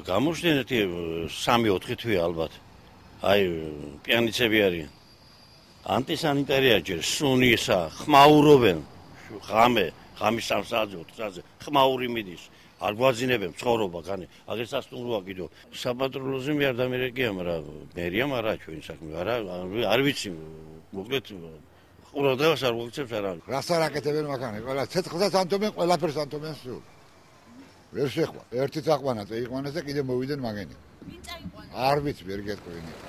გამოჩნდეთ 3-4 თვე ალბათ. აი, პიანიცები არიან. ანტისანიტარია ჯერ სუნისა, ხმაურობენ. ღამის 3 საათზე, 4 საათზე ხმაური მიდის. არ გვაძინებენ ცხოვრობა, კანი. აგერ სასტუმროა კიდო. საპატრულოზე მე არ დამერეკია, მაგრამ მერიამ არა ჩვენი საქმე. არ ვიცი, მოკლედ ყურადღებას არ მოგცემს არა. რას არ აკეთებენ მაგანი? ყველა ცეცხლსაც ანთობენ, ყველაფერს ანთობენ სულ. ვერ შეხვა. ერთი წაყვანა, წაიყვანეს და კიდე მოვიდნენ მაგენი. ვინ წაიყვანა? არ ვიცი, ვერ გეტყვინე.